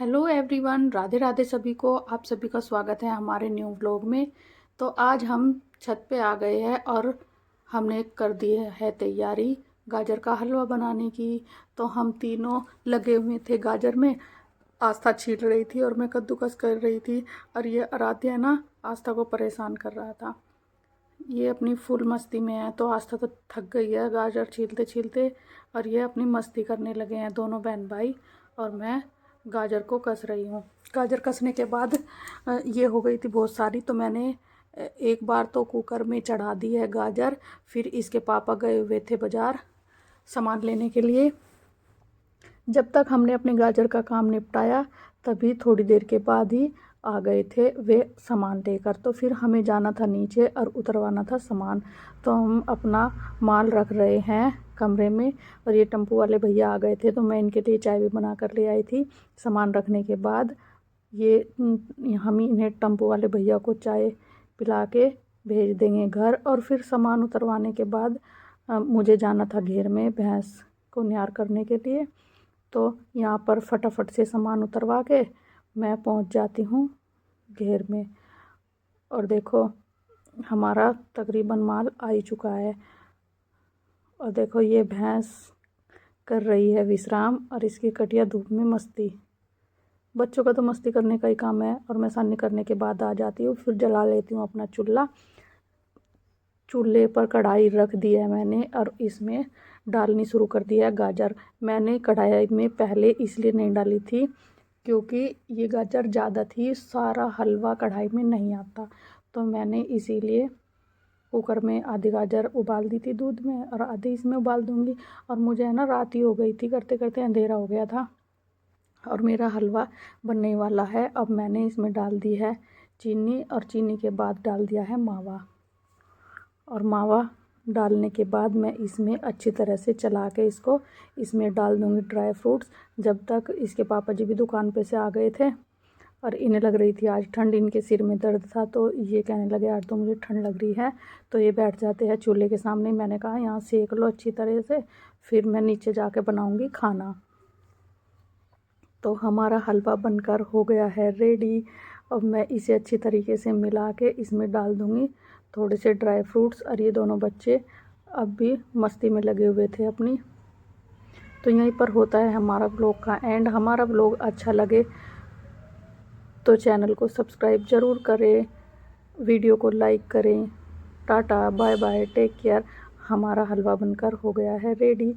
Hello everyone, Radhe Radhe सभी को। आप सभी का स्वागत है हमारे न्यू व्लॉग में। तो आज हम छत पे आ गए हैं और हमने कर दी है तैयारी गाजर का हलवा बनाने की। तो हम तीनों लगे हुए थे गाजर में। आस्था छील रही थी और मैं कद्दूकस कर रही थी, और ये आराध्या ना आस्था को परेशान कर रहा था। ये अपनी फुल मस्ती में है। तो आस्था तो थक गई है गाजर छीलते छीलते, और ये अपनी मस्ती करने लगे हैं दोनों बहन भाई। और मैं गाजर को कस रही हूँ। गाजर कसने के बाद ये हो गई थी बहुत सारी, तो मैंने एक बार तो कुकर में चढ़ा दी है गाजर। फिर इसके पापा गए हुए थे बाज़ार सामान लेने के लिए। जब तक हमने अपने गाजर का काम निपटाया, तभी थोड़ी देर के बाद ही आ गए थे वे सामान लेकर। तो फिर हमें जाना था नीचे और उतरवाना था सामान। तो हम अपना माल रख रहे हैं कमरे में, और ये टेम्पो वाले भैया आ गए थे, तो मैं इनके लिए चाय भी बना कर ले आई थी। सामान रखने के बाद ये हम इन्हें टेम्पो वाले भैया को चाय पिला के भेज देंगे घर। और फिर सामान उतरवाने के बाद मुझे जाना था घेर में भैंस को न्यार करने के लिए। तो यहाँ पर फटाफट से सामान उतरवा के मैं पहुँच जाती हूँ घेर में। और देखो हमारा तकरीबन माल आ ही चुका है। और देखो ये भैंस कर रही है विश्राम, और इसकी कटिया धूप में मस्ती। बच्चों का तो मस्ती करने का ही काम है। और मैं सानी करने के बाद आ जाती हूँ, फिर जला लेती हूँ अपना चूल्हा। चूल्हे पर कढ़ाई रख दी है मैंने, और इसमें डालनी शुरू कर दिया है गाजर। मैंने कढ़ाई में पहले इसलिए नहीं डाली थी क्योंकि ये गाजर ज़्यादा थी, सारा हलवा कढ़ाई में नहीं आता। तो मैंने इसीलिए कुकर में आधी गाजर उबाल दी थी दूध में, और आधी इसमें उबाल दूंगी। और मुझे है ना रात ही हो गई थी, करते करते अंधेरा हो गया था, और मेरा हलवा बनने वाला है। अब मैंने इसमें डाल दी है चीनी, और चीनी के बाद डाल दिया है मावा। और मावा डालने के बाद मैं इसमें अच्छी तरह से चला के इसमें डाल दूँगी ड्राई फ्रूट्स। जब तक इसके पापा जी भी दुकान पे से आ गए थे, और इन्हें लग रही थी आज ठंड, इनके सिर में दर्द था, तो ये कहने लगे आज तो मुझे ठंड लग रही है। तो ये बैठ जाते हैं चूल्हे के सामने। मैंने कहा यहाँ सेक लो अच्छी तरह से, फिर मैं नीचे जाके बनाऊँगी खाना। तो हमारा हलवा बनकर हो गया है रेडी। अब मैं इसे अच्छी तरीके से मिला के इसमें डाल दूँगी थोड़े से ड्राई फ्रूट्स। और ये दोनों बच्चे अब भी मस्ती में लगे हुए थे अपनी। तो यहीं पर होता है हमारा ब्लॉग का एंड। हमारा ब्लॉग अच्छा लगे तो चैनल को सब्सक्राइब ज़रूर करें, वीडियो को लाइक करें। Tata bye bye, take care. हमारा हलवा बनकर हो गया है रेडी।